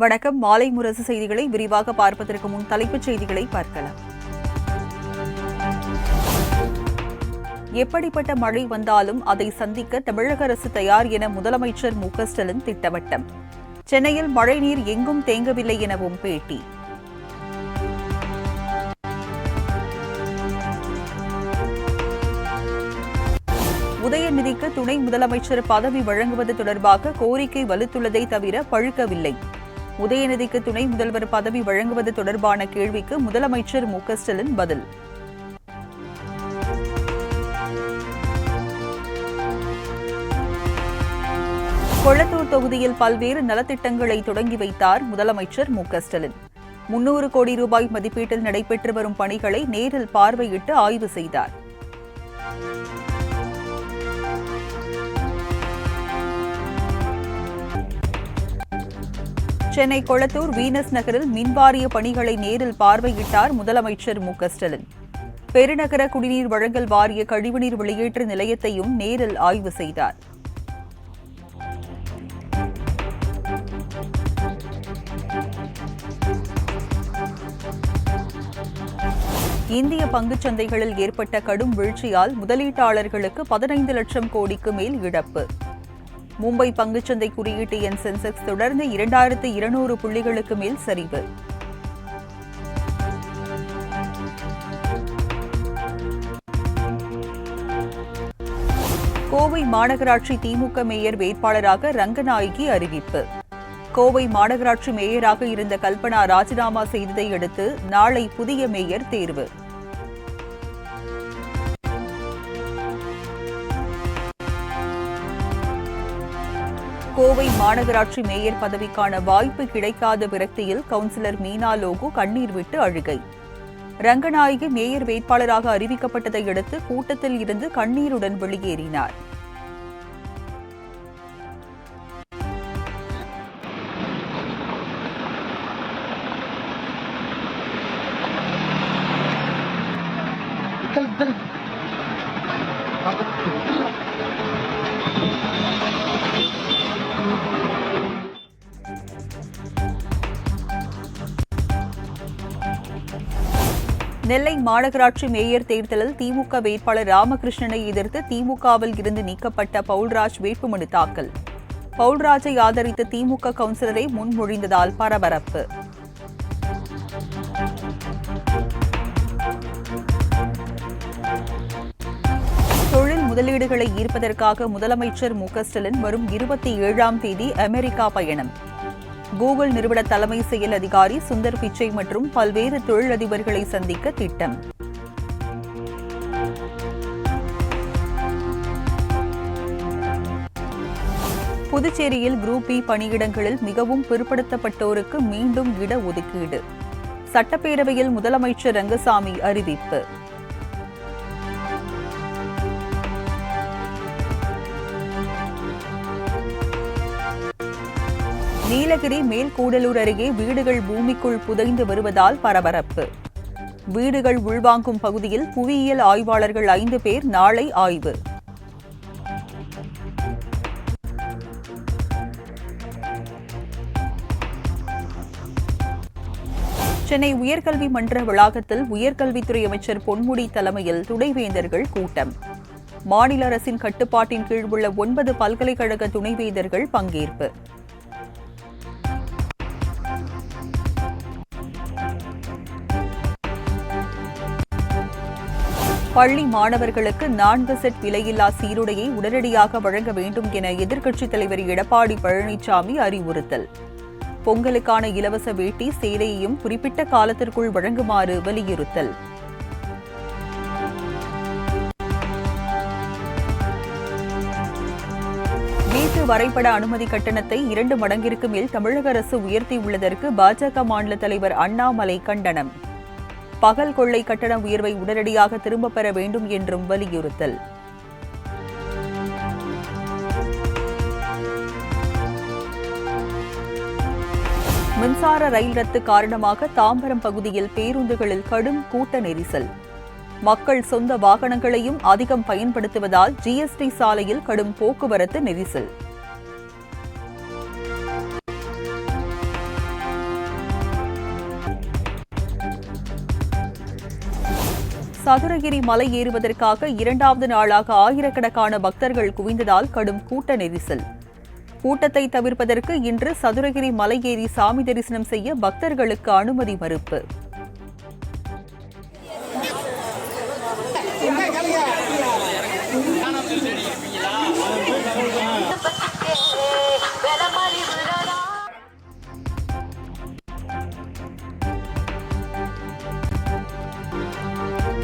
வணக்கம். மாலை முரசு செய்திகளை விரிவாக பார்ப்பதற்கு முன் தலைப்புச் செய்திகளை பார்க்கலாம். எப்படிப்பட்ட மழை வந்தாலும் அதை சந்திக்க தமிழக அரசு தயார் என முதலமைச்சர் மு.க.ஸ்டாலின் திட்டவட்டம். சென்னையில் மழைநீர் எங்கும் தேங்கவில்லை எனவும் பேட்டி. உதயநிதிக்கு துணை முதலமைச்சர் பதவி வழங்குவது தொடர்பாக கோரிக்கை வலுத்துள்ளதை தவிர பழுக்கவில்லை. உதயநிதிக்கு துணை முதல்வர் பதவி வழங்குவது தொடர்பான கேள்விக்கு முதலமைச்சர் மு.க.ஸ்டாலின் பதில். கொளத்தூர் தொகுதியில் பல்வேறு நலத்திட்டங்களை தொடங்கி வைத்தார் முதலமைச்சர் மு.க.ஸ்டாலின். 300 கோடி ரூபாய் மதிப்பீட்டில் நடைபெற்று வரும் பணிகளை நேரில் பார்வையிட்டு ஆய்வு செய்தார். சென்னை கொளத்தூர் வீனஸ் நகரில் மின்வாரிய பணிகளை நேரில் பார்வையிட்டார் முதலமைச்சர் மு.க.ஸ்டாலின். பெருநகர குடிநீர் வழங்கல் வாரிய கழிவுநீர் வெளியேற்று நிலையத்தையும் நேரில் ஆய்வு செய்தார். இந்திய பங்குச் சந்தைகளில் ஏற்பட்ட கடும் வீழ்ச்சியால் முதலீட்டாளர்களுக்கு 15 லட்சம் கோடிக்கு மேல் இழப்பு. மும்பை பங்குச்சந்தை குறியீட்டு எண் சென்செக்ஸ் தொடர்ந்து 2200 புள்ளிகளுக்கு மேல் சரிவு. கோவை மாநகராட்சி திமுக மேயர் வேட்பாளராக ரங்கநாயகி அறிவிப்பு. கோவை மாநகராட்சி மேயராக இருந்த கல்பனா ராஜினாமா செய்ததை அடுத்து நாளை புதிய மேயர் தேர்வு. கோவை மாநகராட்சி மேயர் பதவிக்கான வாய்ப்பு கிடைக்காத விரக்தியில் கவுன்சிலர் மீனா லோகு கண்ணீர் விட்டு அழுகை. ரங்கநாயகி மேயர் வேட்பாளராக அறிவிக்கப்பட்டதை அடுத்து கூட்டத்தில் இருந்து கண்ணீருடன் வெளியேறினார். நெல்லை மாநகராட்சி மேயர் தேர்தலில் திமுக வேட்பாளர் ராமகிருஷ்ணனை எதிர்த்து திமுகவில் இருந்து நீக்கப்பட்ட பவுல்ராஜ் வேட்புமனு தாக்கல். பவுல்ராஜை ஆதரித்து திமுக கவுன்சிலரை முன்மொழிந்ததால் பரபரப்பு. தொழில் முதலீடுகளை ஈர்ப்பதற்காக முதலமைச்சர் மு.க.ஸ்டாலின் வரும் 27ஆம் தேதி அமெரிக்கா பயணம். கூகுள் நிறுவன தலைமை செயல் அதிகாரி சுந்தர் பிச்சை மற்றும் பல்வேறு தொழிலதிபர்களை சந்திக்க திட்டம். புதுச்சேரியில் குரூப் பி பணியிடங்களில் மிகவும் பிற்படுத்தப்பட்டோருக்கு மீண்டும் இட ஒதுக்கீடு. சட்டப்பேரவையில் முதலமைச்சர் ரங்கசாமி அறிவிப்பு. நீலகிரி மேல்கூடலூர் அருகே வீடுகள் பூமிக்குள் புதைந்து வருவதால் பரபரப்பு. வீடுகள் உள்வாங்கும் பகுதியில் புவியியல் ஆய்வாளர்கள் 5 பேர் நாளை ஆய்வு. சென்னை உயர்கல்வி மன்ற வளாகத்தில் உயர்கல்வித்துறை அமைச்சர் பொன்முடி தலைமையில் துணைவேந்தர்கள் கூட்டம். மாநில அரசின் கட்டுப்பாட்டின் கீழ் உள்ள 9 பல்கலைக்கழக துணைவேந்தர்கள் பங்கேற்பு. பள்ளி மாணவர்களுக்கு 4 செட் விலையில்லா சீருடையை உடனடியாக வழங்க வேண்டும் என எதிர்க்கட்சித் தலைவர் எடப்பாடி பழனிசாமி அறிவுறுத்தல். பொங்கலுக்கான இலவச வேட்டி சேலையையும் குறிப்பிட்ட காலத்திற்குள் வழங்குமாறு வலியுறுத்தல். வீட்டு வரைபட அனுமதி கட்டணத்தை 2 மடங்கிற்கு மேல் தமிழக அரசு உயர்த்தியுள்ளதற்கு பாஜக மாநில தலைவர் அண்ணாமலை கண்டனம். பகல் கொள்ளை கட்டண உயர்வை உடனடியாக திரும்பப் பெற வேண்டும் என்றும் வலியுறுத்தல். மின்சார ரயில் ரத்து காரணமாக தாம்பரம் பகுதியில் பேருந்துகளில் கடும் கூட்ட நெரிசல். மக்கள் சொந்த வாகனங்களையும் அதிகம் பயன்படுத்துவதால் ஜிஎஸ்டி சாலையில் கடும் போக்குவரத்து நெரிசல். சதுரகிரி மலை ஏறுவதற்காக 2வது நாளாக ஆயிரக்கணக்கான பக்தர்கள் குவிந்ததால் கடும் கூட்ட நெரிசல். கூட்டத்தை தவிர்ப்பதற்கு இன்று சதுரகிரி மலை ஏறி சாமி தரிசனம் செய்ய பக்தர்களுக்கு அனுமதி மறுப்பு.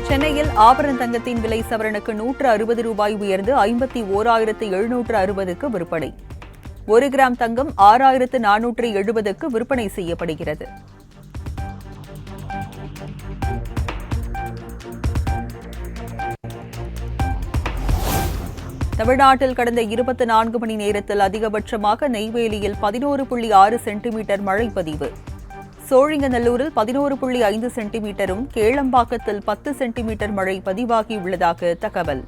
சென்னையில் ஆபரண தங்கத்தின் விலை சவரனுக்கு 160 ரூபாய் உயர்ந்து 51,760க்கு விற்பனை. 1 கிராம் தங்கம் 6,470க்கு விற்பனை செய்யப்படுகிறது. தமிழ்நாட்டில் கடந்த 24 மணி நேரத்தில் அதிகபட்சமாக நெய்வேலியில் 11.6 சென்டிமீட்டர் மழை பதிவு. சோழிங்கநல்லூரில் 11.5 சென்டிமீட்டரும், கேளம்பாக்கத்தில் 10 சென்டிமீட்டர் மழை பதிவாகியுள்ளதாக தகவல்.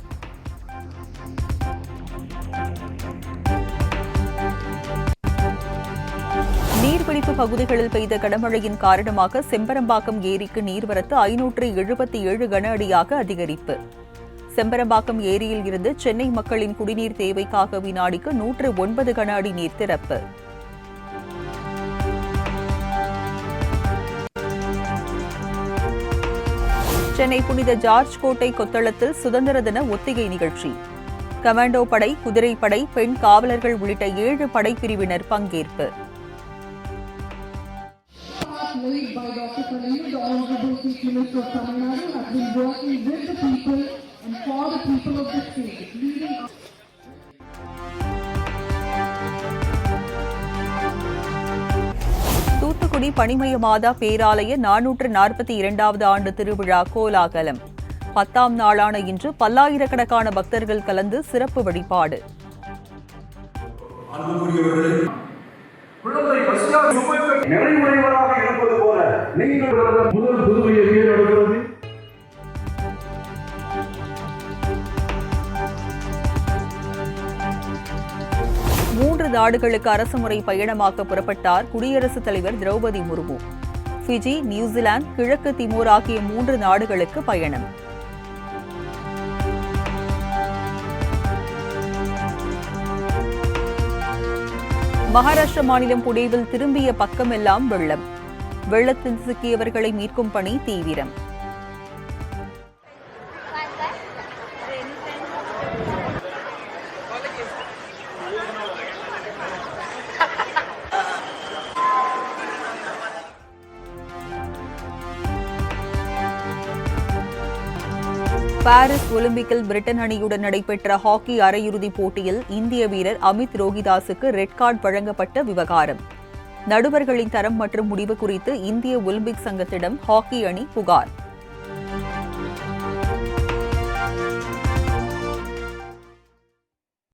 நீர்பிடிப்பு பகுதிகளில் பெய்த கனமழையின் காரணமாக செம்பரம்பாக்கம் ஏரிக்கு நீர்வரத்து 577 கன அடியாக அதிகரிப்பு. செம்பரம்பாக்கம் ஏரியில் இருந்து சென்னை மக்களின் குடிநீர் தேவைக்காக வினாடிக்கு 109 கன அடி நீர் திறப்பு. சென்னை புனித ஜார்ஜ் கோட்டை கொத்தளத்தில் சுதந்திர தின ஒத்திகை நிகழ்ச்சி. கமாண்டோ படை, குதிரைப்படை, பெண் காவலர்கள் உள்ளிட்ட 7 படைப்பிரிவினர் பங்கேற்பு. தூத்துக்குடி பனிமய மாதா பேராலய 442வது ஆண்டு திருவிழா கோலாகலம். 10ஆம் நாளான இன்று பல்லாயிரக்கணக்கான பக்தர்கள் கலந்து சிறப்பு வழிபாடு. மூன்று நாடுகளுக்கு அரசுமுறை பயணமாக புறப்பட்டார் குடியரசுத் தலைவர் திரௌபதி முர்மு. ஃபிஜி, நியூசிலாந்து, கிழக்கு திமோர் ஆகிய 3 நாடுகளுக்கு பயணம். மகாராஷ்டிர மாநிலம் புனேவில் திரும்பிய பக்கமெல்லாம் வெள்ளம். வெள்ளத்தில் சிக்கியவர்களை மீட்கும் பணி தீவிரம். பாரிஸ் ஒலிம்பிக்கில் பிரிட்டன் அணியுடன் நடைபெற்ற ஹாக்கி அரையிறுதிப் போட்டியில் இந்திய வீரர் அமித் ரோஹிதாஸுக்கு ரெட் கார்டு வழங்கப்பட்ட விவகாரம். நடுவர்களின் தரம் மற்றும் முடிவு குறித்து இந்திய ஒலிம்பிக் சங்கத்திடம் ஹாக்கி அணி புகார்.